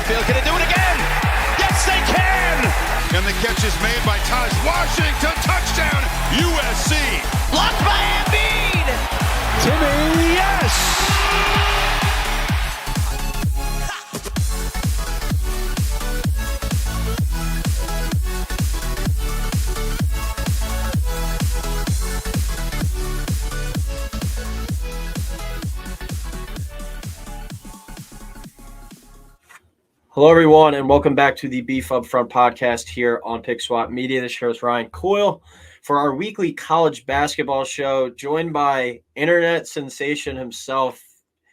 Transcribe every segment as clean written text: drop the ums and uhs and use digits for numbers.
backfield. Can they do it again? Yes, they can! And the catch is made by Taj Washington. Touchdown, USC. Blocked by Embiid! Timmy, yes! Hello, everyone, and welcome back to the Beef Up Front podcast here on Pick Swap Media. This show is Ryan Coyle for our weekly college basketball show, joined by internet sensation himself,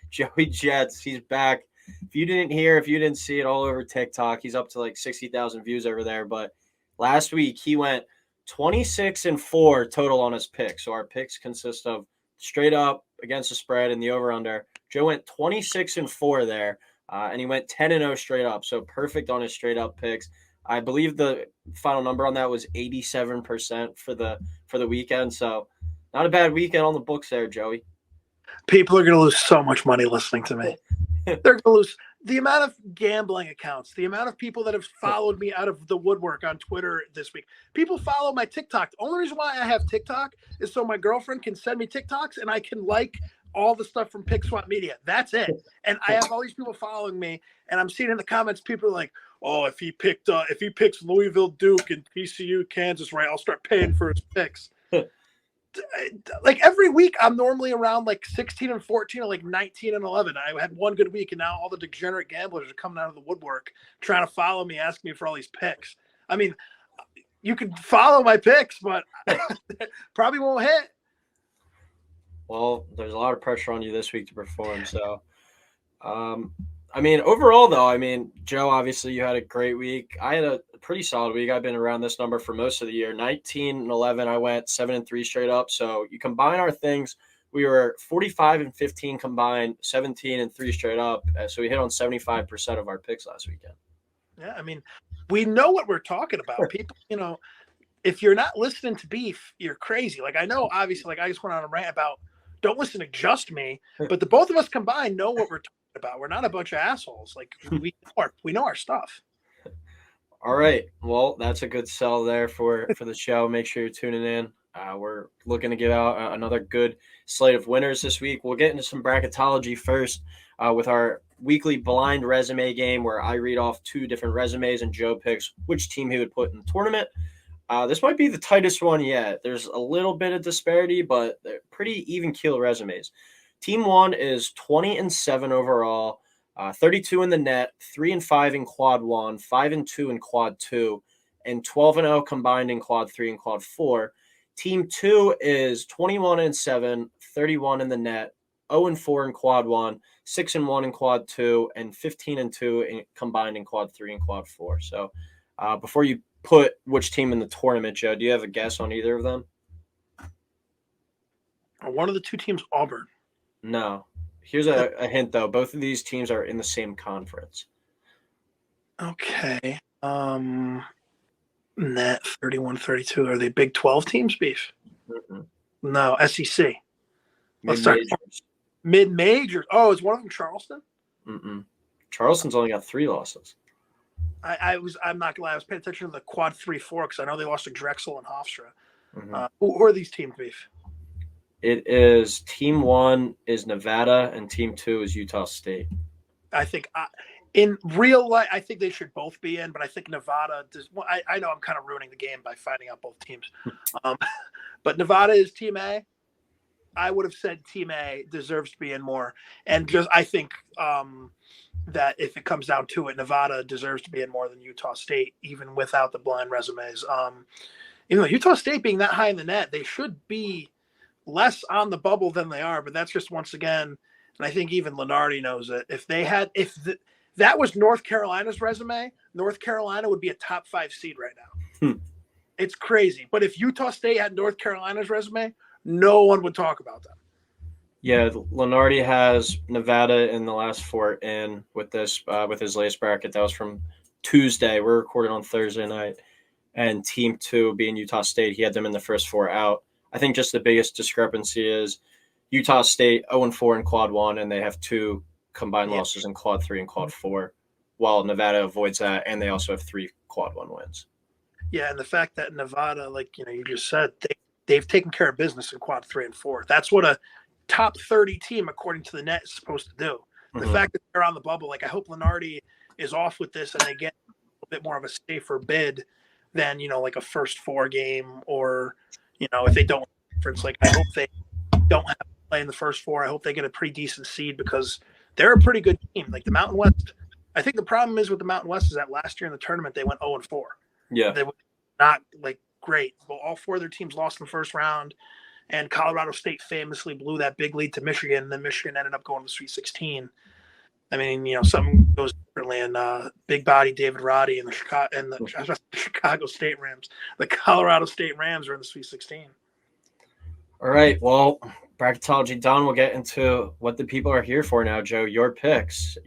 Joey Jets. He's back. If you didn't see it all over TikTok, he's up to like 60,000 views over there. But last week he went 26-4 total on his picks. So our picks consist of straight up against the spread and the over/under. Joe went 26-4 there. And he went 10-0 straight up, so perfect on his straight up picks. I believe the final number on that was 87% for the weekend. So not a bad weekend on the books there, Joey. People are going to lose so much money listening to me. They're going to lose the amount of gambling accounts, the amount of people that have followed me out of the woodwork on Twitter this week. People follow my TikTok. The only reason why I have TikTok is so my girlfriend can send me TikToks and I can like all the stuff from Pick Swap Media. That's it. And I have all these people following me, and I'm seeing in the comments people are like, "Oh, if he picks Louisville, Duke, and TCU, Kansas, right, I'll start paying for his picks." Like every week, I'm normally around like 16-14 or like 19-11. I had one good week, and now all the degenerate gamblers are coming out of the woodwork trying to follow me, asking me for all these picks. I mean, you can follow my picks, but probably won't hit. Well, there's a lot of pressure on you this week to perform. So, overall, though, Joe, obviously you had a great week. I had a pretty solid week. I've been around this number for most of the year. 19-11, I went 7-3 straight up. So you combine our things, we were 45-15 combined, 17-3 straight up. So we hit on 75% of our picks last weekend. Yeah, we know what we're talking about. People, if you're not listening to Beef, you're crazy. Like, I know, obviously, like I just went on a rant about don't listen to just me, but the both of us combined know what we're talking about. We're not a bunch of assholes. Like, we know our stuff. All right. Well, that's a good sell there for the show. Make sure you're tuning in. We're looking to give out another good slate of winners this week. We'll get into some bracketology first with our weekly blind resume game where I read off two different resumes and Joe picks which team he would put in the tournament. This might be the tightest one yet. There's a little bit of disparity, but they're pretty even keel resumes. Team 1 is 20-7 overall, 32 in the net, 3-5 in quad 1, 5-2 in quad 2, and 12-0 combined in quad 3 and quad 4. Team 2 is 21-7, 31 in the net, 0-4 in quad 1, 6-1 in quad 2, and 15-2 combined in quad 3 and quad 4. So before you put which team in the tournament, Joe, do you have a guess on either of them? One of the two teams, Auburn. No. Here's a hint, though. Both of these teams are in the same conference. Okay. Net 31-32. Are they Big 12 teams, Beef? Mm-hmm. No, SEC. Mid-majors. Mid-majors. Oh, is one of them Charleston? Mm-mm. Charleston's only got 3 losses. I'm not gonna lie. I was paying attention to the quad 3-4 because I know they lost to Drexel and Hofstra. Mm-hmm. Who are these teams, Beef? It is Team 1 is Nevada and Team 2 is Utah State. I think in real life, I think they should both be in, but I think Nevada does. Well, I know I'm kind of ruining the game by finding out both teams, but Nevada is Team A. I would have said Team A deserves to be in more, and just I think that if it comes down to it, Nevada deserves to be in more than Utah State, even without the blind resumes. Utah State being that high in the net, they should be less on the bubble than they are, but that's just once again, and I think even Lenardi knows it. If that was North Carolina's resume, North Carolina would be a top 5 seed right now. It's crazy. But if Utah State had North Carolina's resume, no one would talk about them. Yeah, Lenardi has Nevada in the last 4 in with this with his latest bracket. That was from Tuesday. We're recording on Thursday night. And Team 2 being Utah State, he had them in the first 4 out. I think just the biggest discrepancy is Utah State 0-4 in quad 1, and they have 2 combined losses in quad 3 and quad 4. while Nevada avoids that, and they also have 3 quad 1 wins. Yeah, and the fact that Nevada, like you just said, they've taken care of business in quad 3 and 4. That's what a top 30 team, according to the net, is supposed to do. The fact that they're on the bubble, like I hope Lenardi is off with this and they get a bit more of a safer bid than like a first 4 game, or if they don't. Like I hope they don't have to play in the first 4. I hope they get a pretty decent seed because they're a pretty good team. Like the Mountain West, I think the problem is with the Mountain West is that last year in the tournament they went 0-4. Yeah, they were not like great. Well, all 4 of their teams lost in the first round, and Colorado State famously blew that big lead to Michigan. And then Michigan ended up going to the Sweet 16. I mean, something goes differently. And big body David Roddy and the Chicago State Rams, the Colorado State Rams are in the Sweet 16. All right, well, bracketology done. We'll get into what the people are here for now, Joe. Your picks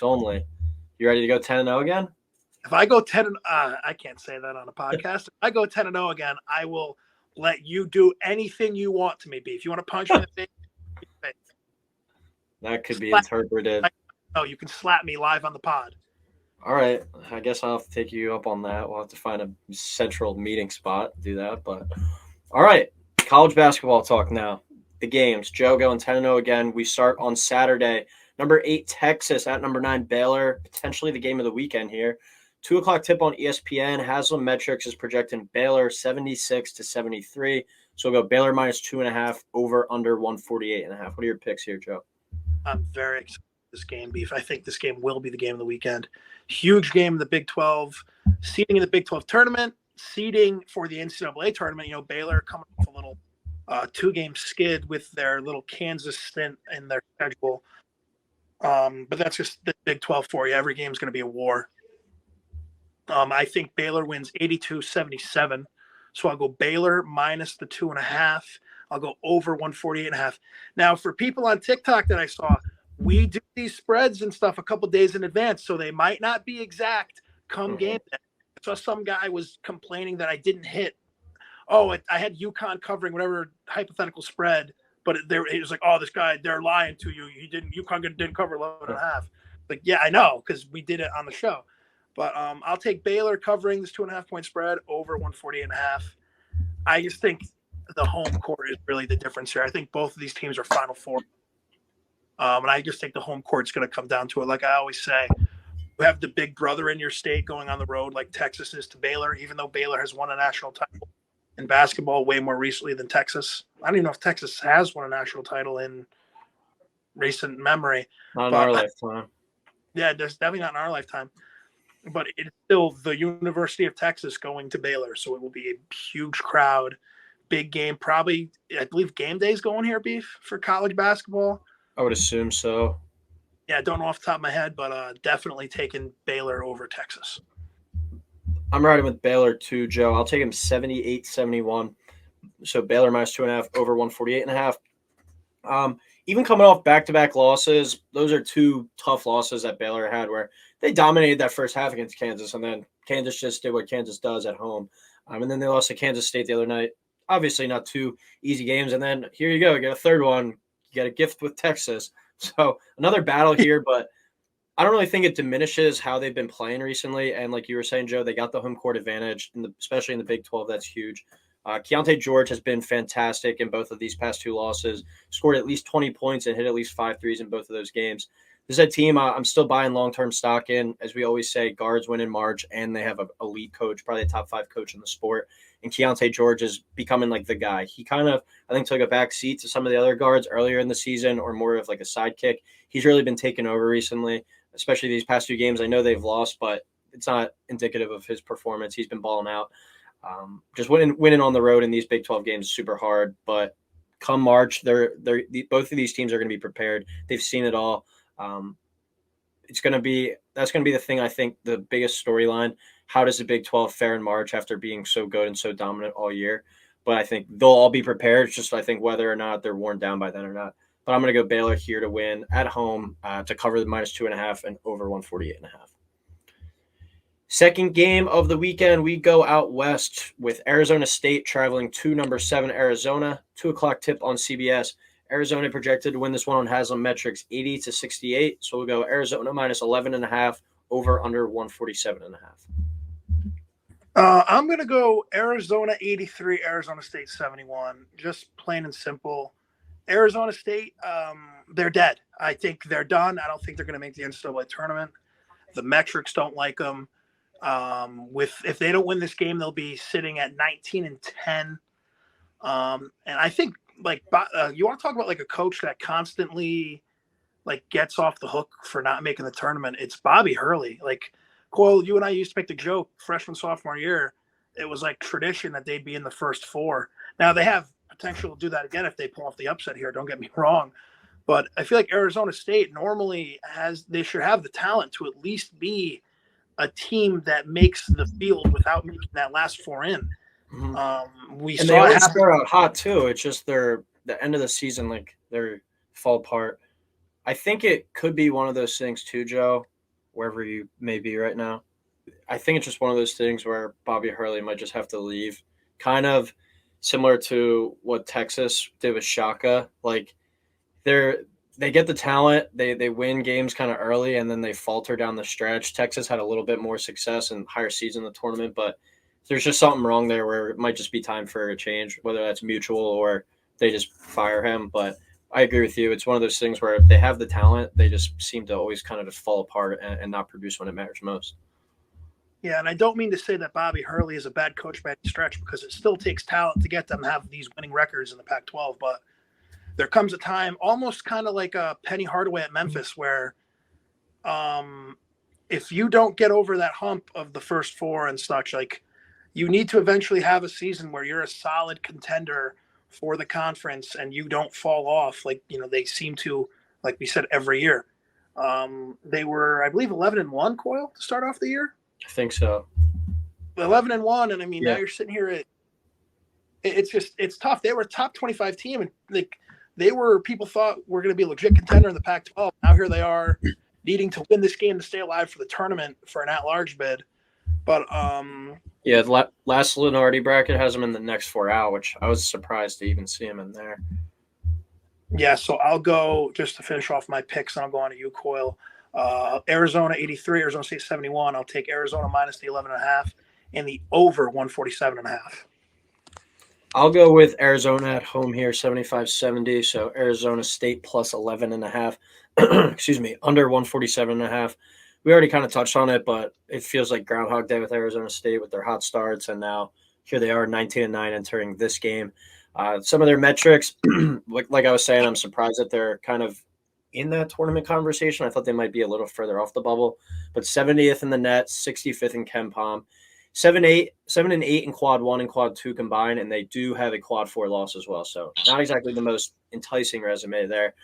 only. You ready to go 10-0 again? If I go 10, I can't say that on a podcast. If I go 10-0 again, I will let you do anything you want to me, B. If you want to punch me in the face, that could be interpreted. No, you can slap me live on the pod. All right, I guess I'll have to take you up on that. We'll have to find a central meeting spot to do that. But all right. College basketball talk now. The games. Joe going 10-0 again. We start on Saturday. Number 8, Texas at number 9, Baylor. Potentially the game of the weekend here. 2 o'clock tip on ESPN. Haslam Metrics is projecting Baylor 76-73. So we'll go Baylor minus 2.5, over under 148.5. What are your picks here, Joe? I'm very excited for this game, Beef. I think this game will be the game of the weekend. Huge game in the Big 12. Seeding in the Big 12 tournament. Seeding for the NCAA tournament. Baylor coming off a little 2-game skid with their little Kansas stint in their schedule. But that's just the Big 12 for you. Every game is going to be a war. I think Baylor wins 82-77. So I'll go Baylor minus the 2.5. I'll go over 148.5. Now, for people on TikTok that I saw, we do these spreads and stuff a couple days in advance, so they might not be exact come game day. So some guy was complaining that I didn't hit. I had UConn covering whatever hypothetical spread, but it was like, this guy, they're lying to you. UConn didn't cover 11.5. Like, yeah, I know, because we did it on the show. But I'll take Baylor covering this 2.5-point spread over 148.5. I just think the home court is really the difference here. I think both of these teams are Final Four. And I just think the home court's going to come down to it. Like I always say, you have the big brother in your state going on the road like Texas is to Baylor, even though Baylor has won a national title in basketball way more recently than Texas. I don't even know if Texas has won a national title in recent memory. Not in our lifetime. Yeah, there's definitely not in our lifetime. But it's still the University of Texas going to Baylor, so it will be a huge crowd, big game. Probably, I believe game day is going here, Beef, for college basketball. I would assume so. Yeah, I don't know off the top of my head, but definitely taking Baylor over Texas. I'm riding with Baylor too, Joe. I'll take him 78-71. So Baylor minus 2.5, over 148.5. Even coming off back-to-back losses, those are 2 tough losses that Baylor had where they dominated that first half against Kansas, and then Kansas just did what Kansas does at home. And then they lost to Kansas State the other night. Obviously not 2 easy games. And then here you go, you get a third one. You get a gift with Texas. So another battle here, but I don't really think it diminishes how they've been playing recently. And like you were saying, Joe, they got the home court advantage, especially in the Big 12. That's huge. Keontae George has been fantastic in both of these past 2 losses, scored at least 20 points and hit at least 5 threes in both of those games. This is a team I'm still buying long-term stock in. As we always say, guards win in March, and they have an elite coach, probably a top 5 coach in the sport. And Keontae George is becoming like the guy. He kind of, I think, took a back seat to some of the other guards earlier in the season, or more of like a sidekick. He's really been taken over recently, especially these past 2 games. I know they've lost, but it's not indicative of his performance. He's been balling out. Just winning on the road in these Big 12 games is super hard. But come March, both of these teams are going to be prepared. They've seen it all. That's going to be the thing. I think the biggest storyline. How does the Big 12 fare in March after being so good and so dominant all year? But I think they'll all be prepared. It's just, I think, whether or not they're worn down by then or not. But I'm going to go Baylor here to win at home, to cover the minus 2.5 and over 148.5. Second game of the weekend, we go out west with Arizona State traveling to number 7 Arizona. 2 o'clock tip on CBS. Arizona projected to win this one on Haslam Metrics 80-68. So we'll go Arizona minus 11.5, over under 147.5. I'm going to go Arizona 83, Arizona State 71. Just plain and simple. Arizona State, they're dead. I think they're done. I don't think they're going to make the NCAA tournament. The metrics don't like them. If they don't win this game, they'll be sitting at 19-10. And I think you want to talk about like a coach that constantly like gets off the hook for not making the tournament. It's Bobby Hurley. Like Coyle, you and I used to make the joke freshman, sophomore year. It was like tradition that they'd be in the first four. Now they have potential to do that again if they pull off the upset here. Don't get me wrong. But I feel like Arizona State normally they should have the talent to at least be a team that makes the field without making that last four in. They always start out hot too. It's just the end of the season, like they're fall apart. I think it could be one of those things too, Joe, wherever you may be right now. I think it's just one of those things where Bobby Hurley might just have to leave. Kind of similar to what Texas did with Shaka. Like they get the talent, they win games kind of early, and then they falter down the stretch. Texas had a little bit more success and higher seeds in the tournament, but there's just something wrong there where it might just be time for a change, whether that's mutual or they just fire him. But I agree with you. It's one of those things where if they have the talent, they just seem to always kind of just fall apart and not produce when it matters most. Yeah, and I don't mean to say that Bobby Hurley is a bad coach by any stretch, because it still takes talent to get them to have these winning records in the Pac-12. But there comes a time, almost kind of like a Penny Hardaway at Memphis, where if you don't get over that hump of the first four and such, like you need to eventually have a season where you're a solid contender for the conference and you don't fall off. Like, they seem to, like we said, every year. They were, I believe, 11-1, Coyle, to start off the year. I think so. 11-1, and I mean, now you're sitting here. It's tough. They were a top 25 team, and like people thought were going to be a legit contender in the Pac-12. Now here they are, needing to win this game to stay alive for the tournament for an at-large bid. But last Lenardi bracket has them in the next four out, which I was surprised to even see him in there. Yeah, so I'll go just to finish off my picks, and I'll go on to you, Coyle. Arizona 83, Arizona State 71. I'll take Arizona minus the 11.5 and the over 147.5. I'll go with Arizona at home here, 75-70. So Arizona State plus 11.5. Excuse me, under 147.5. We already kind of touched on it, but it feels like Groundhog Day with Arizona State with their hot starts, and now here they are 19-9 entering this game. Some of their metrics, like I was saying, I'm surprised that they're kind of in that tournament conversation. I thought they might be a little further off the bubble, but 70th in the net, 65th in KenPom, 7-8 in quad 1 and quad 2 combined, and they do have a quad 4 loss as well. So not exactly the most enticing resume there.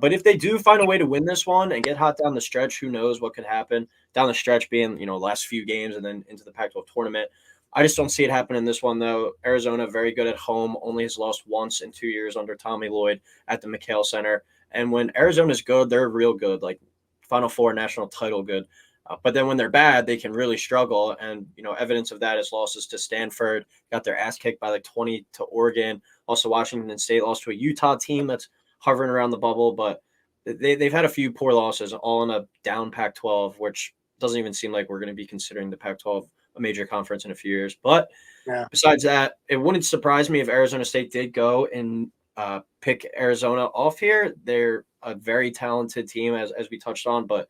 But if they do find a way to win this one and get hot down the stretch, who knows what could happen down the stretch, being, last few games and then into the Pac-12 tournament. I just don't see it happen in this one, though. Arizona, very good at home, only has lost once in 2 years under Tommy Lloyd at the McHale Center. And when Arizona's good, they're real good, like Final Four national title good. But then when they're bad, they can really struggle. And, evidence of that is losses to Stanford, got their ass kicked by like 20 to Oregon. Also, Washington State lost to a Utah team that's hovering around the bubble. But they've had a few poor losses, all in a down Pac-12, which doesn't even seem like we're going to be considering the Pac-12 a major conference in a few years. But besides that, it wouldn't surprise me if Arizona State did go and pick Arizona off here. They're a very talented team, as we touched on, but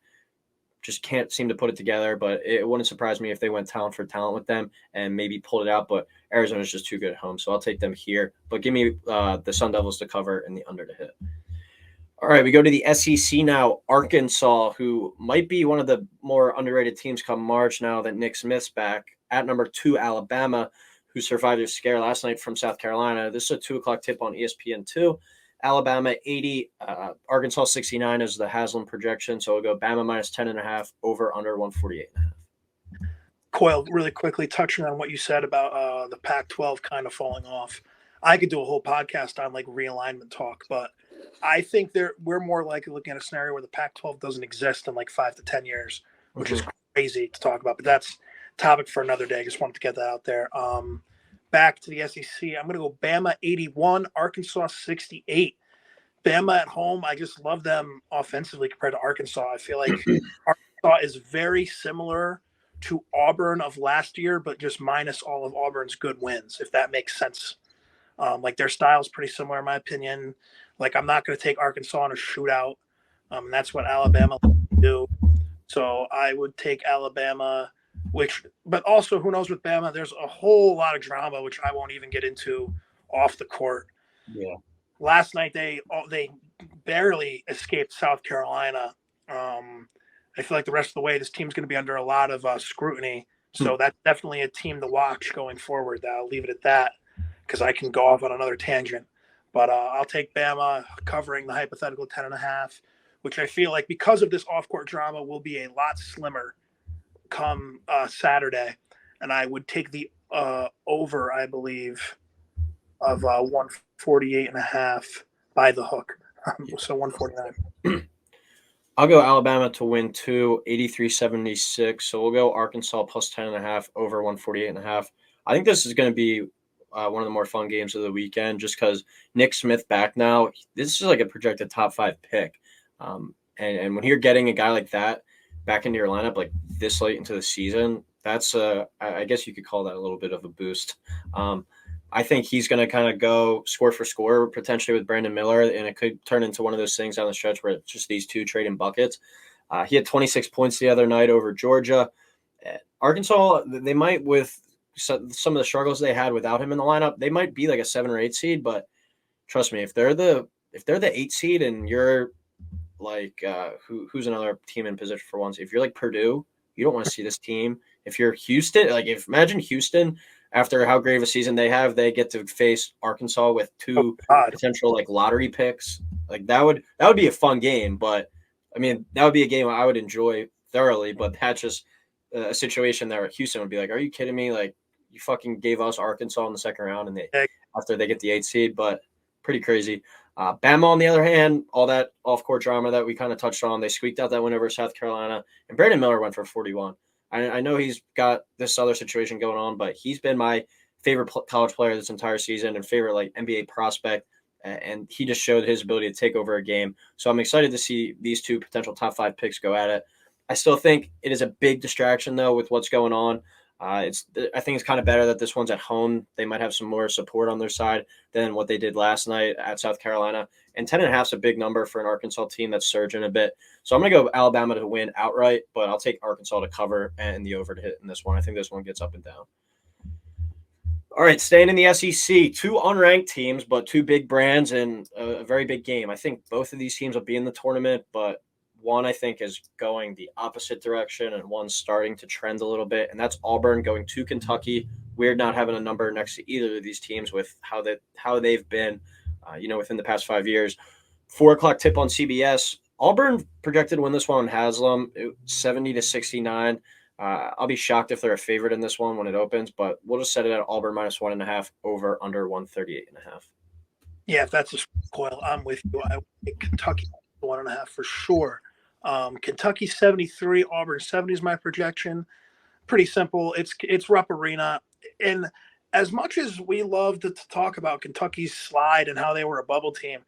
just can't seem to put it together. But it wouldn't surprise me if they went talent for talent with them and maybe pulled it out. But Arizona's just too good at home, so I'll take them here. But give me the Sun Devils to cover and the under to hit. All right, we go to the SEC now. Arkansas, who might be one of the more underrated teams come March now that Nick Smith's back, at number 2, Alabama, who survived a scare last night from South Carolina. This is a 2 o'clock tip on ESPN2. Alabama 80, Arkansas 69 is the Haslam projection. So we'll go Bama minus 10.5, over under 148.5. Coyle, really quickly touching on what you said about the Pac-12 kind of falling off. I could do a whole podcast on like realignment talk, but I think we're more likely looking at a scenario where the Pac-12 doesn't exist in like 5 to 10 years, which is crazy to talk about. But that's topic for another day. I just wanted to get that out there. Back to the SEC, I'm going to go Bama 81, Arkansas 68. Bama at home, I just love them offensively compared to Arkansas. I feel like Arkansas is very similar to Auburn of last year, but just minus all of Auburn's good wins, if that makes sense. Like their style is pretty similar, in my opinion. Like I'm not going to take Arkansas in a shootout. And that's what Alabama do. So I would take Alabama, but also who knows with Bama? There's a whole lot of drama, which I won't even get into off the court. Yeah. Last night they barely escaped South Carolina. I feel like the rest of the way this team's going to be under a lot of scrutiny. So that's definitely a team to watch going forward. I'll leave it at that because I can go off on another tangent. But I'll take Bama covering the hypothetical 10.5, which I feel like because of this off-court drama will be a lot slimmer come Saturday. And I would take the over, I believe, of 148.5 by the hook. So 149. I'll go Alabama to win 83-76. So we'll go Arkansas plus 10.5 over 148.5. I think this is going to be one of the more fun games of the weekend just because Nick Smith back now. This is like a projected top 5 pick. And when you're getting a guy like that back into your lineup like this late into the season, that's I guess you could call that a little bit of a boost. I think he's going to kind of go score for score potentially with Brandon Miller, and it could turn into one of those things down the stretch where it's just these two trading buckets. He had 26 points the other night over Georgia. Arkansas, they might, with some of the struggles they had without him in the lineup, they might be like a 7 or 8 seed. But trust me, if they're the 8 seed and you're like who's another team in position for once? If you're like Purdue, you don't want to see this team. If you're Houston, imagine Houston. After how great of a season they have, they get to face Arkansas with 2 potential like lottery picks. Like that would be a fun game, but I mean that would be a game I would enjoy thoroughly. But that's just a situation that Houston would be like, "Are you kidding me? Like you fucking gave us Arkansas in the second round, and after they get the 8 seed." But pretty crazy. Bama on the other hand, all that off-court drama that we kind of touched on, they squeaked out that win over South Carolina, and Brandon Miller went for 41. I know he's got this other situation going on, but he's been my favorite college player this entire season and favorite like NBA prospect, and he just showed his ability to take over a game. So I'm excited to see these 2 potential top 5 picks go at it. I still think it is a big distraction though with what's going on. I think it's kind of better that this one's at home. They might have some more support on their side than what they did last night at South Carolina. And 10.5 is a big number for an Arkansas team that's surging a bit. So I'm going to go Alabama to win outright, but I'll take Arkansas to cover and the over to hit in this one. I think this one gets up and down. All right, staying in the SEC, 2 unranked teams, but 2 big brands and a very big game. I think both of these teams will be in the tournament, but one I think is going the opposite direction and one's starting to trend a little bit, and that's Auburn going to Kentucky. Weird not having a number next to either of these teams with how they've been, within the past 5 years. 4:00 tip on CBS. Auburn projected to win this one on Haslam, 70-69. I'll be shocked if they're a favorite in this one when it opens, but we'll just set it at Auburn minus 1.5 over under 138.5. Yeah, if that's a Coyle, I'm with you. I would take Kentucky 1.5 for sure. Kentucky 73, Auburn 70 is my projection. Pretty simple. It's Rupp Arena. And as much as we love to talk about Kentucky's slide and how they were a bubble team,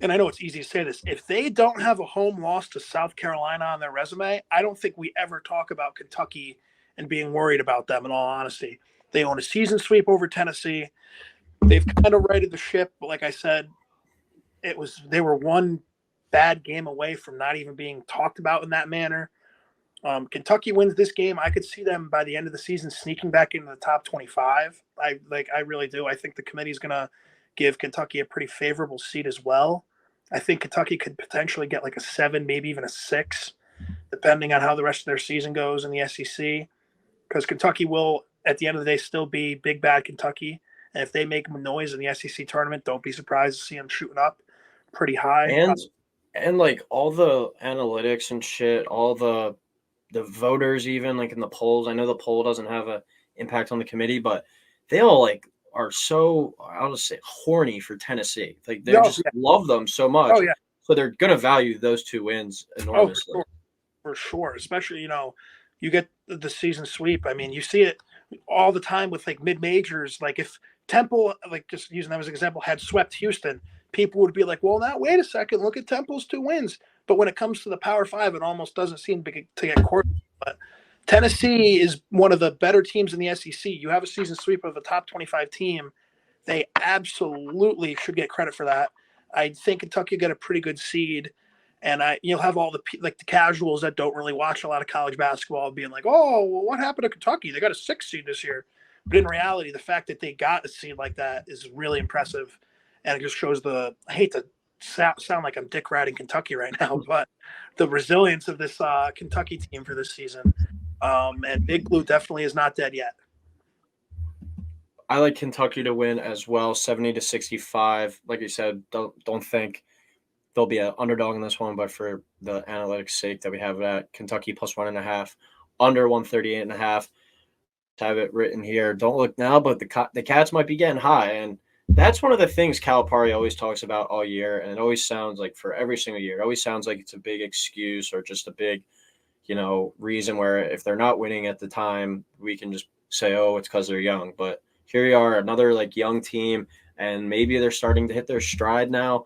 and I know it's easy to say this, if they don't have a home loss to South Carolina on their resume, I don't think we ever talk about Kentucky and being worried about them in all honesty. They own a season sweep over Tennessee. They've kind of righted the ship, but like I said, they were one bad game away from not even being talked about in that manner. Kentucky wins this game. I could see them by the end of the season sneaking back into the top 25. I really do. I think the committee is going to give Kentucky a pretty favorable seat as well. I think Kentucky could potentially get like a 7, maybe even a 6, depending on how the rest of their season goes in the SEC. Because Kentucky will, at the end of the day, still be big bad Kentucky. And if they make noise in the SEC tournament, don't be surprised to see them shooting up pretty high. And like all the analytics and shit, all the voters, even like in the polls. I know the poll doesn't have an impact on the committee, but they all like are so, I'll just say, horny for Tennessee. Like they love them so much. Oh yeah. So they're gonna value those 2 wins enormously. Oh, for sure. Especially, you get the season sweep. I mean, you see it all the time with like mid majors. Like if Temple, like just using them as an example, had swept Houston, people would be like, well, now wait a second, look at Temple's 2 wins. But when it comes to the Power 5, it almost doesn't seem to get court. But Tennessee is one of the better teams in the SEC. You have a season sweep of a top 25 team. They absolutely should get credit for that. I think Kentucky got a pretty good seed, and you'll have all the casuals that don't really watch a lot of college basketball being like, "Oh, well, what happened to Kentucky? They got a 6 seed this year." But in reality, the fact that they got a seed like that is really impressive, and it just shows I hate to sound like I'm dick riding Kentucky right now, but the resilience of this Kentucky team for this season. And Big Blue definitely is not dead yet. I like Kentucky to win as well, 70-65. Like you said, don't think they'll be an underdog in this one, but for the analytics sake that we have at Kentucky plus 1.5, under 138.5. Have it written here. Don't look now, but the Cats might be getting high, and that's one of the things Calipari always talks about all year, and it always sounds like for every single year, it always sounds like it's a big excuse or just a big, reason where if they're not winning at the time, we can just say, oh, it's because they're young. But here you are, another young team, and maybe they're starting to hit their stride now.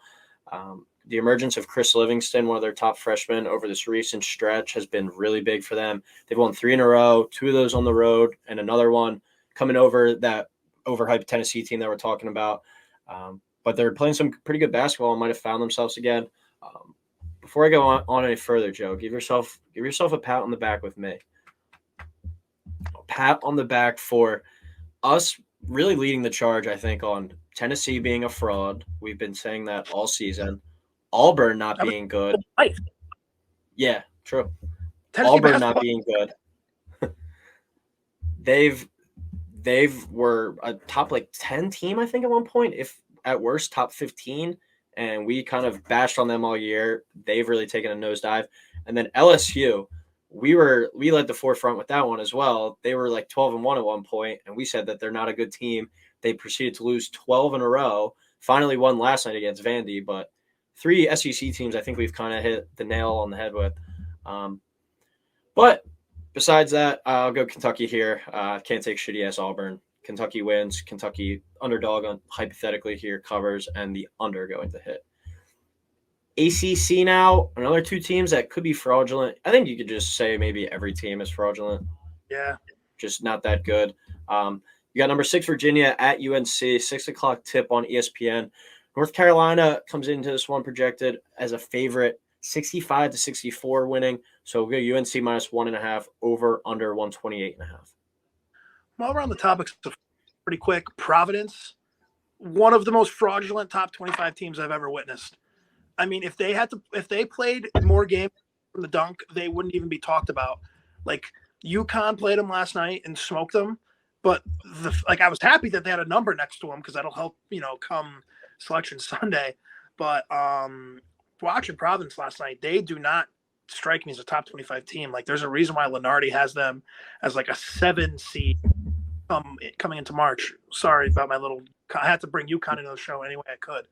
The emergence of Chris Livingston, one of their top freshmen over this recent stretch, has been really big for them. They've won 3 in a row, 2 of those on the road, and another one coming over that overhyped Tennessee team that we're talking about. But they're playing some pretty good basketball and might have found themselves again. Before I go on any further, Joe, give yourself a pat on the back with me. A pat on the back for us really leading the charge, I think, on Tennessee being a fraud. We've been saying that all season. Auburn not being good. Yeah, true. Tennessee Auburn basketball. not being good. They've were a top 10 team, I think, at one point, if at worst top 15, and we kind of bashed on them all year. They've really taken a nosedive. And then LSU, we led the forefront with that one as well. They were 12-1 at one point, and we said that they're not a good team. They proceeded to lose 12 in a row. Finally won last night against Vandy, but 3 SEC teams I think we've kind of hit the nail on the head with. But besides that, I'll go Kentucky here. Can't take shitty-ass Auburn. Kentucky wins. Kentucky underdog on hypothetically here covers, and the under going to hit. ACC now, another 2 teams that could be fraudulent. I think you could just say maybe every team is fraudulent. Yeah. Just not that good. You got number 6 Virginia at UNC, 6 o'clock tip on ESPN. North Carolina comes into this one projected as a favorite, 65-64 winning. So we'll go UNC minus 1.5 over under 128.5. While we're on the topics of pretty quick, Providence, one of the most fraudulent top 25 teams I've ever witnessed. I mean, if they played more games from the dunk, they wouldn't even be talked about. UConn played them last night and smoked them, but I was happy that they had a number next to them because that'll help, come Selection Sunday. But watching Providence last night, they do not strike me as a top 25 team. There's a reason why Lenardi has them as a 7 seed coming into March. Sorry about my little. I had to bring UConn into the show any way I could.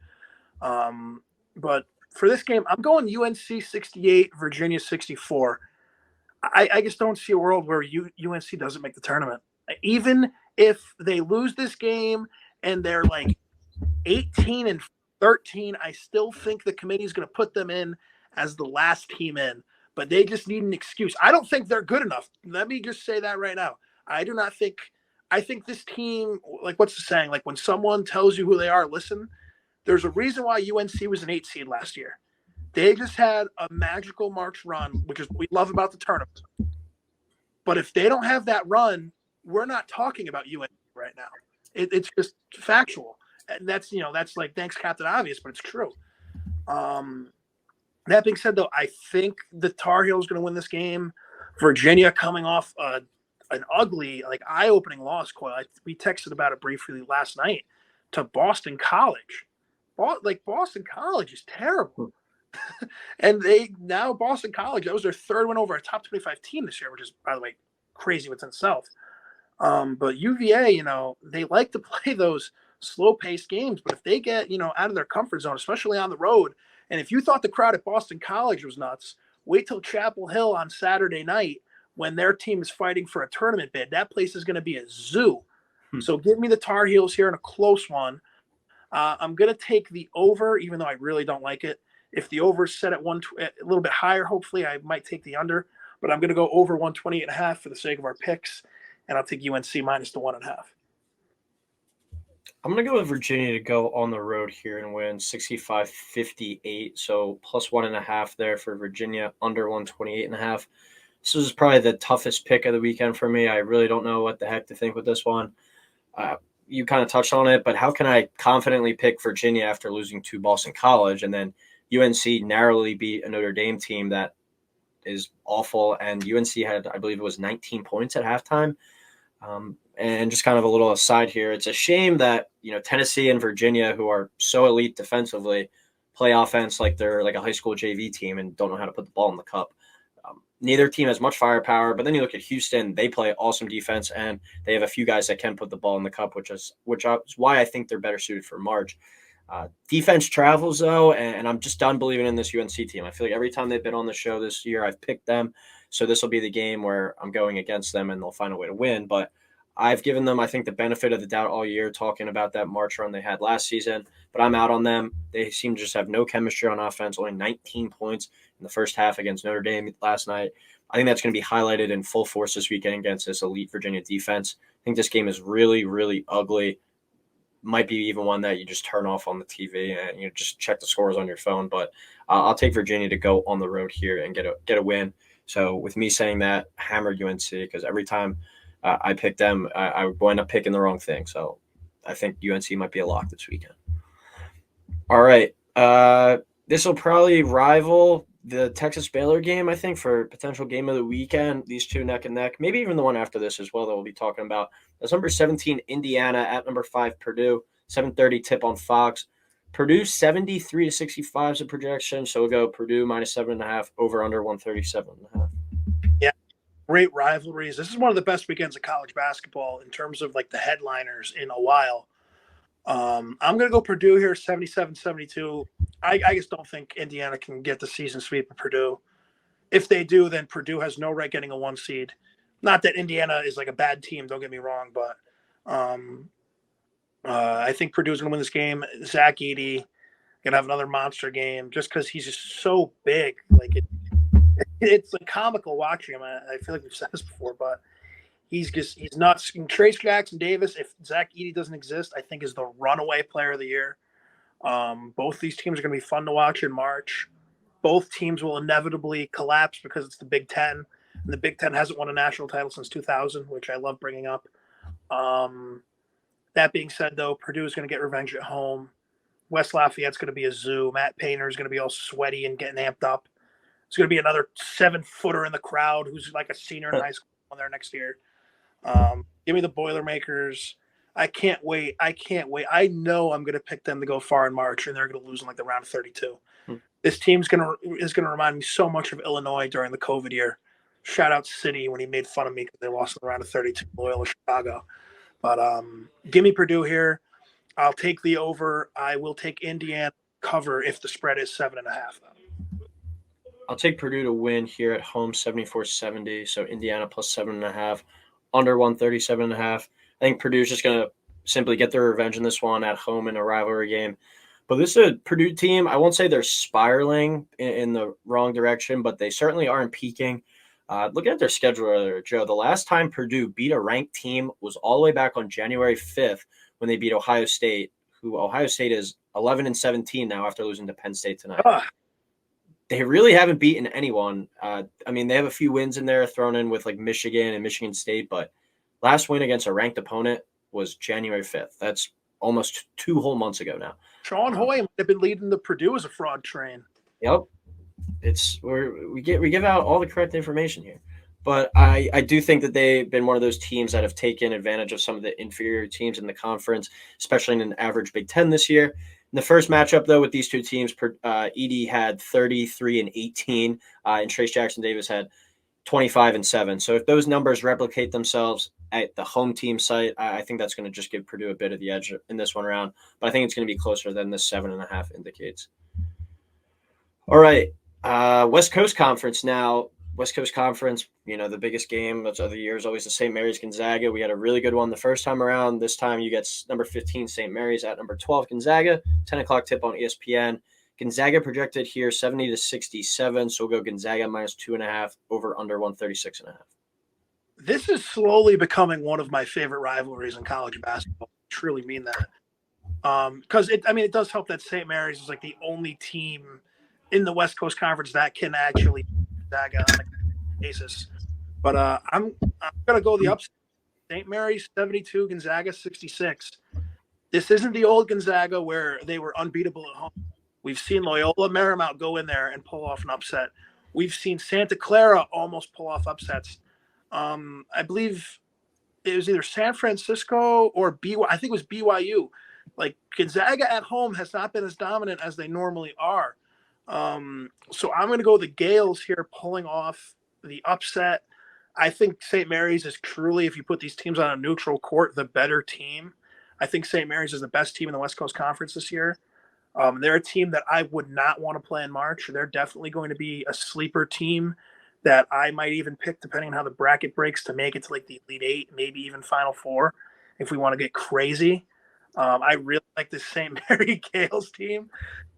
But for this game, I'm going UNC 68, Virginia 64. I just don't see a world where UNC doesn't make the tournament. Even if they lose this game and they're 18-13, I still think the committee is going to put them in as the last team in. But they just need an excuse. I don't think they're good enough. Let me just say that right now. I do not think – I think this team – what's the saying? When someone tells you who they are, listen. There's a reason why UNC was an 8 seed last year. They just had a magical March run, which is what we love about the tournament. But if they don't have that run, we're not talking about UNC right now. It's just factual. And that's thanks Captain Obvious, but it's true. That being said, though, I think the Tar Heels going to win this game. Virginia coming off an ugly, eye-opening loss. We texted about it briefly last night to Boston College. Boston College is terrible. And Boston College, that was their 3rd win over a top 25 team this year, which is, by the way, crazy within itself. But UVA, they like to play those slow-paced games, but if they get, out of their comfort zone, especially on the road, and if you thought the crowd at Boston College was nuts, wait till Chapel Hill on Saturday night when their team is fighting for a tournament bid. That place is going to be a zoo. So give me the Tar Heels here in a close one. I'm going to take the over, even though I really don't like it. If the over is set at a little bit higher, hopefully I might take the under, but I'm going to go over 128.5 for the sake of our picks, and I'll take UNC minus the 1.5. I'm going to go with Virginia to go on the road here and win 65-58. So plus 1.5 there for Virginia, under 128.5. This is probably the toughest pick of the weekend for me. I really don't know what the heck to think with this one. You kind of touched on it, but how can I confidently pick Virginia after losing to Boston College and then UNC narrowly beat a Notre Dame team that is awful? And UNC had, I believe it was 19 points at halftime. And just kind of a little aside here, it's a shame that, Tennessee and Virginia, who are so elite defensively, play offense like they're like a high school JV team and don't know how to put the ball in the cup. Neither team has much firepower, but then you look at Houston, they play awesome defense, and they have a few guys that can put the ball in the cup, which is why I think they're better suited for March. Defense travels, though, and I'm just done believing in this UNC team. I feel like every time they've been on the show this year, I've picked them, so this will be the game where I'm going against them, and they'll find a way to win. But I've given them, I think, the benefit of the doubt all year, talking about that March run they had last season, but I'm out on them. They seem to just have no chemistry on offense, only 19 points in the first half against Notre Dame last night. I think that's going to be highlighted in full force this weekend against this elite Virginia defense. I think this game is really, really ugly. Might be even one that you just turn off on the TV and just check the scores on your phone. But I'll take Virginia to go on the road here and get a win. So with me saying that, hammered UNC, because every time I pick them, I wind up picking the wrong thing. So I think UNC might be a lock this weekend. All right. This will probably rival the Texas-Baylor game, I think, for potential game of the weekend. These two neck and neck. Maybe even the one after this as well that we'll be talking about. That's number 17, Indiana, at number 5, Purdue. 7:30 tip on Fox. Purdue 73-65 is a projection, so we'll go Purdue minus 7.5, over under 137.5. Yeah, great rivalries. This is one of the best weekends of college basketball in terms of like the headliners in a while. I'm going to go Purdue here, 77-72. I just don't think Indiana can get the season sweep of Purdue. If they do, then Purdue has no right getting a 1 seed. Not that Indiana is like a bad team, don't get me wrong, but I think Purdue's going to win this game. Zach Edey going to have another monster game just because he's just so big. Like it's like comical watching him. I feel like we've said this before, but he's nuts. And Trace Jackson Davis, if Zach Edey doesn't exist, I think is the runaway player of the year. Both these teams are going to be fun to watch in March. Both teams will inevitably collapse because it's the Big Ten. And the Big Ten hasn't won a national title since 2000, which I love bringing up. That being said, though, Purdue is going to get revenge at home. West Lafayette's going to be a zoo. Matt Painter is going to be all sweaty and getting amped up. There's going to be another 7-footer in the crowd who's like a senior in high school on there next year. Give me the Boilermakers. I can't wait. I know I'm going to pick them to go far in March, and they're going to lose in like the round of 32. This team's is going to remind me so much of Illinois during the COVID year. Shout out City when he made fun of me because they lost in the round of 32 Loyola Chicago. But give me Purdue here. I'll take the over. I will take Indiana cover if the spread is 7.5. I'll take Purdue to win here at home, 74-70. So Indiana plus 7.5, under 137.5. I think Purdue's just going to simply get their revenge in this one at home in a rivalry game. But this is a Purdue team. I won't say they're spiraling in the wrong direction, but they certainly aren't peaking. Looking at their schedule earlier, Joe, the last time Purdue beat a ranked team was all the way back on January 5th when they beat Ohio State, who Ohio State is 11-17 now after losing to Penn State tonight. They really haven't beaten anyone. I mean, they have a few wins in there thrown in with like Michigan and Michigan State, but last win against a ranked opponent was January 5th. That's almost 2 whole months ago now. Sean Hoy might have been leading the Purdue as a fraud train. Yep. We give out all the correct information here. But I do think that they've been one of those teams that have taken advantage of some of the inferior teams in the conference, especially in an average Big Ten this year. In the first matchup, though, with these two teams, Edey had 33-18, and Trace Jackson Davis had 25-7. So if those numbers replicate themselves at the home team site, I think that's going to just give Purdue a bit of the edge in this one round. But I think it's going to be closer than the 7.5 indicates. All right, West Coast Conference now. West Coast Conference, the biggest game of the year is always the St. Mary's Gonzaga. We had a really good one the first time around. This time you get number 15 St. Mary's at number 12 Gonzaga. 10 o'clock tip on ESPN. Gonzaga projected here 70-67, so we'll go Gonzaga -2.5, over under 136.5. This is slowly becoming one of my favorite rivalries in college basketball. I truly mean that. Because it does help that St. Mary's is like the only team in the West Coast Conference that can actually Gonzaga on a basis. But I'm gonna go the upset. St. Mary's 72, Gonzaga 66. This isn't the old Gonzaga where they were unbeatable at home. We've seen Loyola Marymount go in there and pull off an upset. We've seen Santa Clara almost pull off upsets. I believe it was either San Francisco or BYU. I think it was BYU. Like, Gonzaga at home has not been as dominant as they normally are. So I'm going to go the Gales here, pulling off the upset. I think St. Mary's is truly, if you put these teams on a neutral court, the better team. I think St. Mary's is the best team in the West Coast Conference this year. They're a team that I would not want to play in March. They're definitely going to be a sleeper team that I might even pick, depending on how the bracket breaks, to make it to like the Elite Eight, maybe even Final Four, if we want to get crazy. I really like the St. Mary Gales team.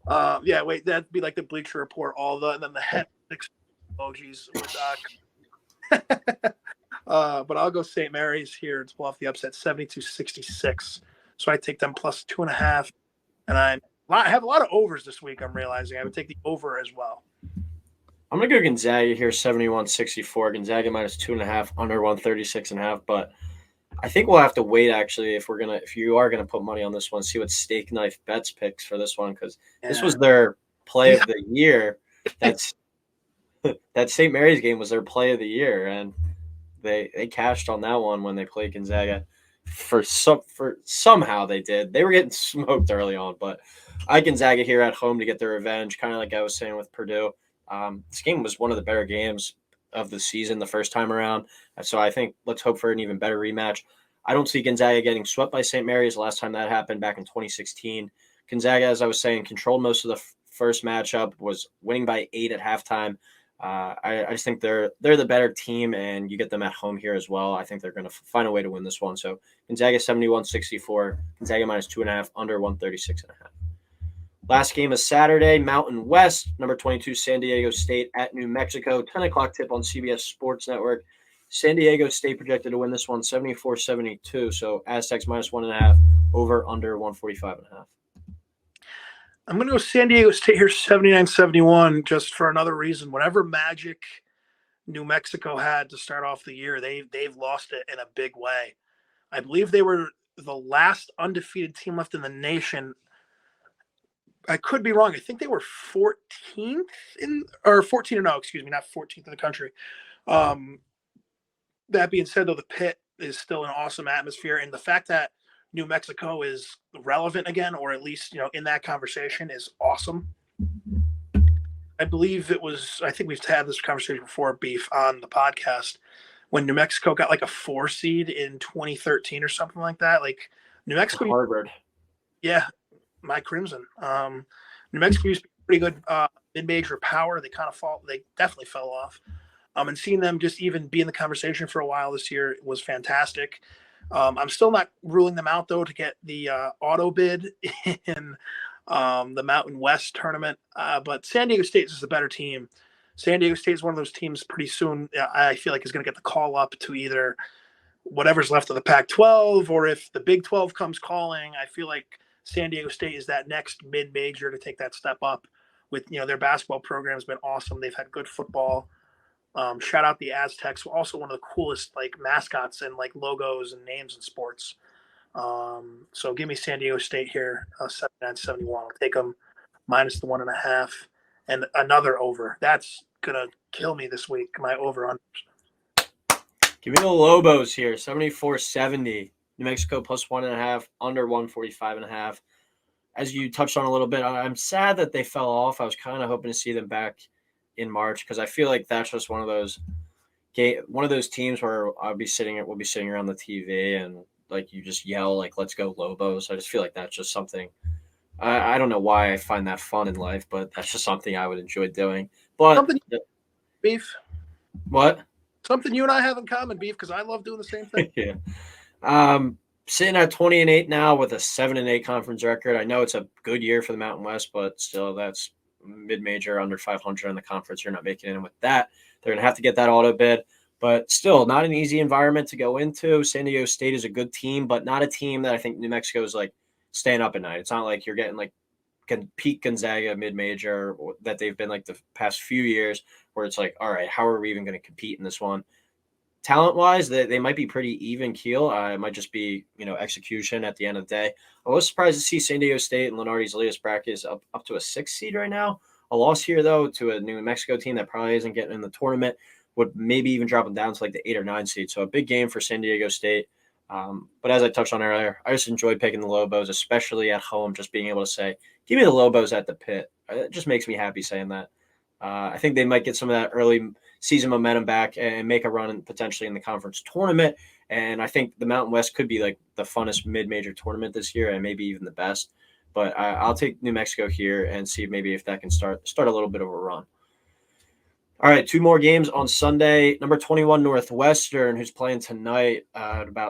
That'd be like the Bleacher Report, and then the head emojis with but I'll go St. Mary's here to pull off the upset, 72-66. So I take them +2.5, and I have a lot of overs this week. I'm realizing I would take the over as well. I'm gonna go Gonzaga here, 71-64. Gonzaga -2.5, under 136.5. But I think we'll have to wait, actually, if you are gonna put money on this one, see what Steak Knife Bets picks for this one, because this was their play of the year. That St. Mary's game was their play of the year, and they cashed on that one when they played Gonzaga. Somehow they did. They were getting smoked early on, but I Gonzaga here at home to get their revenge, kind of like I was saying with Purdue. This game was one of the better games of the season the first time around, so I think let's hope for an even better rematch. I don't see Gonzaga getting swept by St. Mary's. The last time that happened back in 2016. Gonzaga, as I was saying, controlled most of the first matchup, was winning by 8 at halftime. I just think they're the better team, and you get them at home here as well. I think they're going to find a way to win this one. So Gonzaga 71-64, Gonzaga -2.5, under 136.5. Last game is Saturday, Mountain West, number 22, San Diego State at New Mexico. 10 o'clock tip on CBS Sports Network. San Diego State projected to win this one 74-72. So Aztecs -1.5, over under 145.5. I'm going to go San Diego State here, 79-71, just for another reason. Whatever magic New Mexico had to start off the year, they've lost it in a big way. I believe they were the last undefeated team left in the nation. I could be wrong. I think they were 14th not 14th in the country. That being said, though, the Pit is still an awesome atmosphere, and the fact that New Mexico is relevant again, or at least, in that conversation, is awesome. I think we've had this conversation before, Beef, on the podcast, when New Mexico got like a 4 seed in 2013 or something like that. Like, New Mexico, Harvard. Yeah, my Crimson. New Mexico used to be pretty good mid-major power. They definitely fell off. And seeing them just even be in the conversation for a while this year was fantastic. I'm still not ruling them out, though, to get the auto bid in the Mountain West tournament. But San Diego State is the better team. San Diego State is one of those teams pretty soon, I feel like, is going to get the call up to either whatever's left of the Pac-12, or if the Big 12 comes calling, I feel like San Diego State is that next mid-major to take that step up. With, their basketball program has been awesome. They've had good football. Shout out the Aztecs, also one of the coolest mascots and logos and names in sports. So give me San Diego State here, 79-71. I'll take them minus the 1.5 and another over. That's gonna kill me this week. My over on. Give me the Lobos here, 74-70. New Mexico +1.5, under 145.5. As you touched on a little bit, I'm sad that they fell off. I was kind of hoping to see them back in March, because I feel like that's just one of those teams where we'll be sitting around the TV and you just yell let's go Lobos. I just feel like that's just something. I don't know why I find that fun in life, but that's just something I would enjoy doing. But something, Beef. What? Something you and I have in common, Beef, because I love doing the same thing. Yeah. sitting at 20-8 now with a 7-8 conference record. I know it's a good year for the Mountain West, but still, that's mid-major, under 500 in the conference. You're not making it in with that. They're going to have to get that auto bid, but still not an easy environment to go into. San Diego State is a good team, but not a team that I think New Mexico is like staying up at night. It's not like you're getting like peak Gonzaga mid-major that they've been like the past few years, where it's like, all right, how are we even going to compete in this one? Talent-wise, they might be pretty even keel. It might just be, execution at the end of the day. I was surprised to see San Diego State and Lenardi's latest bracket is up to a 6th seed right now. A loss here, though, to a New Mexico team that probably isn't getting in the tournament would maybe even drop them down to like the 8 or 9 seed. So a big game for San Diego State. But as I touched on earlier, I just enjoyed picking the Lobos, especially at home, just being able to say, give me the Lobos at the pit. It just makes me happy saying that. I think they might get some of that early season momentum back and make a run potentially in the conference tournament. And I think the Mountain West could be like the funnest mid-major tournament this year and maybe even the best. But I'll take New Mexico here and see maybe if that can start a little bit of a run. All right, 2 more games on Sunday. Number 21 Northwestern, who's playing tonight,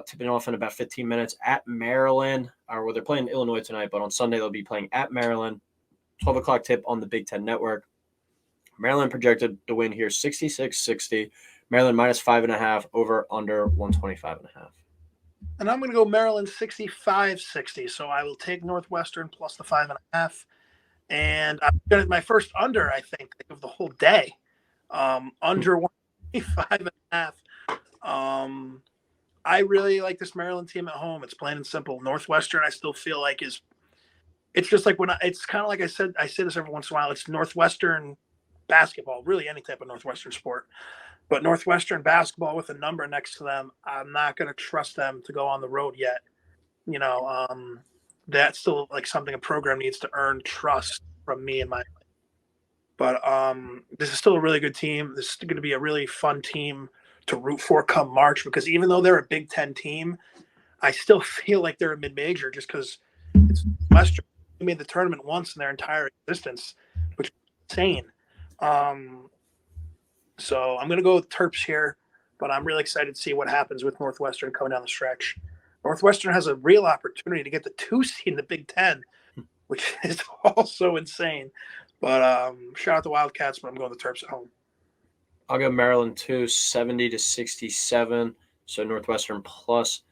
tipping off in about 15 minutes at Maryland. They're playing Illinois tonight, but on Sunday they'll be playing at Maryland. 12 o'clock tip on the Big Ten Network. Maryland projected to win here 66-60. Maryland minus 5.5, over under 125.5. And I'm going to go Maryland 65-60. So I will take Northwestern plus the 5.5. And I'm going to my first under, I think, of the whole day. Under 125.5. I really like this Maryland team at home. It's plain and simple. Northwestern, I still feel like it's just like it's kind of like I say this every once in a while. It's Northwestern basketball, really any type of Northwestern sport. But Northwestern basketball with a number next to them, I'm not going to trust them to go on the road yet. That's still like something a program needs to earn trust from me and my. But this is still a really good team. This is going to be a really fun team to root for come March, because even though they're a Big Ten team, I still feel like they're a mid-major just because it's Western. They made the tournament once in their entire existence, which is insane. So I'm going to go with Terps here, but I'm really excited to see what happens with Northwestern coming down the stretch. Northwestern has a real opportunity to get the 2 seed in the Big Ten, which is also insane. But shout out to Wildcats, but I'm going the Terps at home. I'll go Maryland too, 70-67. So Northwestern plus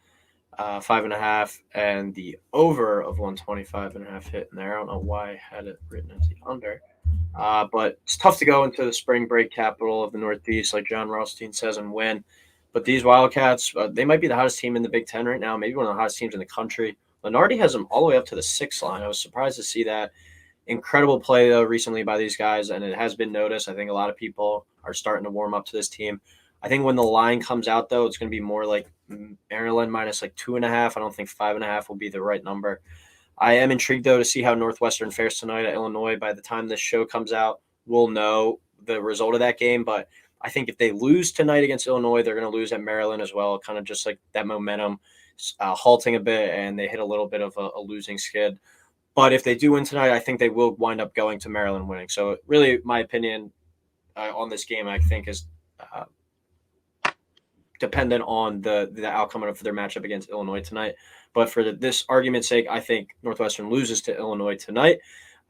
5.5, and the over of 125.5 hit in there. I don't know why I had it written as the under. But it's tough to go into the spring break capital of the Northeast, like John Rothstein says, and win. But these Wildcats, they might be the hottest team in the Big Ten right now, maybe one of the hottest teams in the country. Lenardi has them all the way up to the 6th line. I was surprised to see that. Incredible play, though, recently by these guys, and it has been noticed. I think a lot of people are starting to warm up to this team. I think when the line comes out, though, it's going to be more like Maryland minus like 2.5. I don't think 5.5 will be the right number. I am intrigued, though, to see how Northwestern fares tonight at Illinois. By the time this show comes out, we'll know the result of that game. But I think if they lose tonight against Illinois, they're going to lose at Maryland as well, kind of just like that momentum halting a bit, and they hit a little bit of a losing skid. But if they do win tonight, I think they will wind up going to Maryland winning. So really, my opinion on this game, I think, is dependent on the outcome of their matchup against Illinois tonight. But for this argument's sake, I think Northwestern loses to Illinois tonight.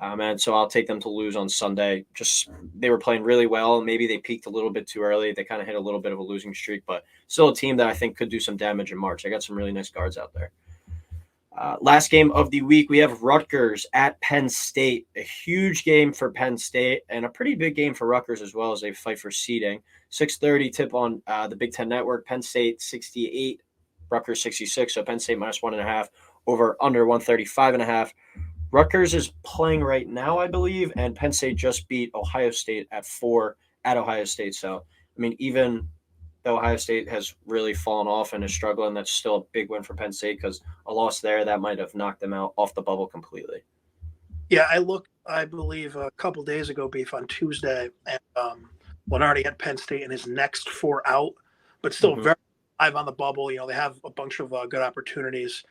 And so I'll take them to lose on Sunday. Just they were playing really well. Maybe they peaked a little bit too early. They kind of hit a little bit of a losing streak, but still a team that I think could do some damage in March. I got some really nice guards out there. Last game of the week, we have Rutgers at Penn State. A huge game for Penn State and a pretty big game for Rutgers as well as they fight for seeding. 6:30 tip on the Big Ten Network. Penn State 68, Rutgers 66. So Penn State minus 1.5, over under 135.5. Rutgers is playing right now, I believe, and Penn State just beat Ohio State at 4 at Ohio State. So, I mean, even though Ohio State has really fallen off and is struggling, that's still a big win for Penn State because a loss there, that might have knocked them out off the bubble completely. Yeah, I believe, a couple days ago, Beef, on Tuesday, and Lenardi had Penn State in his next 4 out, but still very live on the bubble. They have a bunch of good opportunities.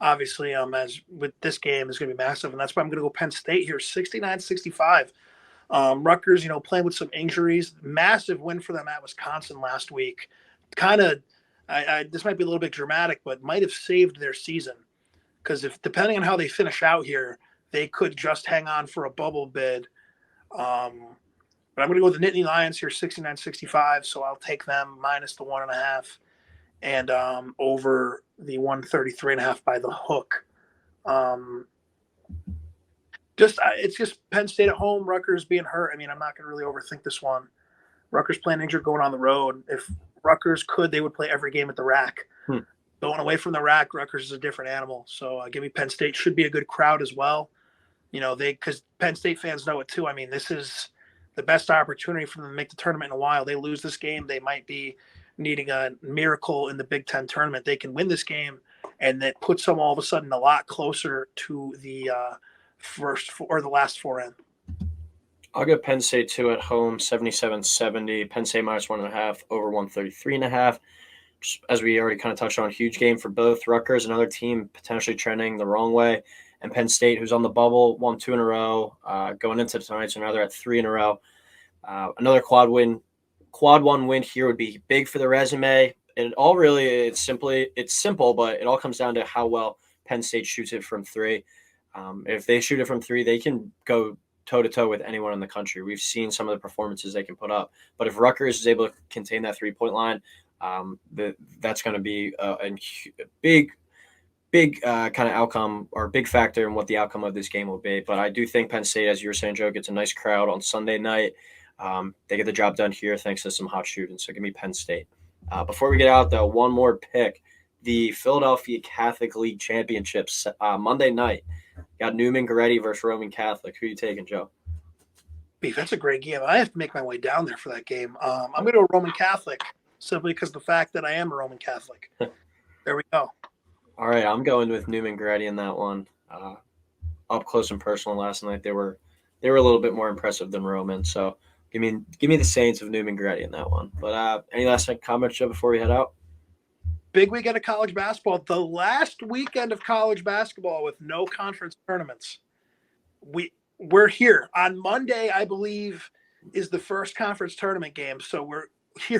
Obviously, as with this game is going to be massive, and that's why I'm going to go Penn State here, 69-65. Rutgers, playing with some injuries. Massive win for them at Wisconsin last week. Kind of This might be a little bit dramatic, but might have saved their season. Because if depending on how they finish out here, they could just hang on for a bubble bid. But I'm going to go with the Nittany Lions here, 69-65. So I'll take them minus the 1.5 and over the 133.5 by the hook. It's just Penn State at home, Rutgers being hurt. I mean, I'm not going to really overthink this one. Rutgers playing injured, going on the road. If Rutgers could, they would play every game at the rack. Going away from the rack, Rutgers is a different animal. So give me Penn State. Should be a good crowd as well. Because Penn State fans know it too. I mean, this is the best opportunity for them to make the tournament in a while. They lose this game, they might be needing a miracle in the Big Ten tournament. They can win this game, and that puts them all of a sudden a lot closer to the first or the last four in. I'll go Penn State 2 at home, 77-70. Penn State minus 1.5, over 133.5. Just as we already kind of touched on, huge game for both. Rutgers, another team potentially trending the wrong way, and Penn State, who's on the bubble, won 2 in a row. Going into tonight's so now they're at 3 in a row. Another quad 1 win here would be big for the resume. And all really, it's simple, but it all comes down to how well Penn State shoots it from 3. If they shoot it from 3, they can go toe-to-toe with anyone in the country. We've seen some of the performances they can put up. But if Rutgers is able to contain that three-point line, that's going to be a big kind of outcome or big factor in what the outcome of this game will be. But I do think Penn State, as you were saying, Joe, gets a nice crowd on Sunday night. They get the job done here thanks to some hot shooting. So give me Penn State. Before we get out, though, one more pick. The Philadelphia Catholic League Championships Monday night. Got Newman Goretti versus Roman Catholic. Who are you taking, Joe? Beef, that's a great game. I have to make my way down there for that game. I'm going to go Roman Catholic simply because of the fact that I am a Roman Catholic. There we go. All right, I'm going with Newman Goretti in that one. Up close and personal last night, they were a little bit more impressive than Roman. So give me the Saints of Newman Goretti in that one. But any last comments, Joe, before we head out? Big weekend of college basketball. The last weekend of college basketball with no conference tournaments. We're here on Monday, I believe, is the first conference tournament game. So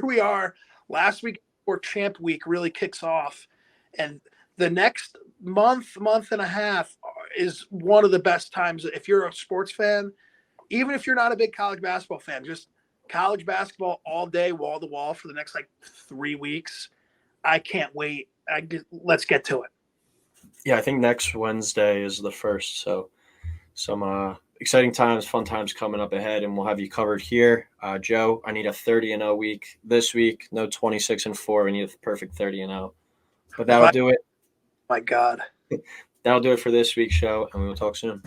we are. Last week before Champ Week really kicks off, and the next month and a half is one of the best times if you're a sports fan, even if you're not a big college basketball fan. Just college basketball all day, wall to wall for the next 3 weeks. I can't wait. Let's get to it. Yeah, I think next Wednesday is the first. So some exciting times, fun times coming up ahead, and we'll have you covered here. Joe, I need a 30-0 week this week. No 26-4. We need a perfect 30-0. But that'll do it. My God. That'll do it for this week's show, and we will talk soon.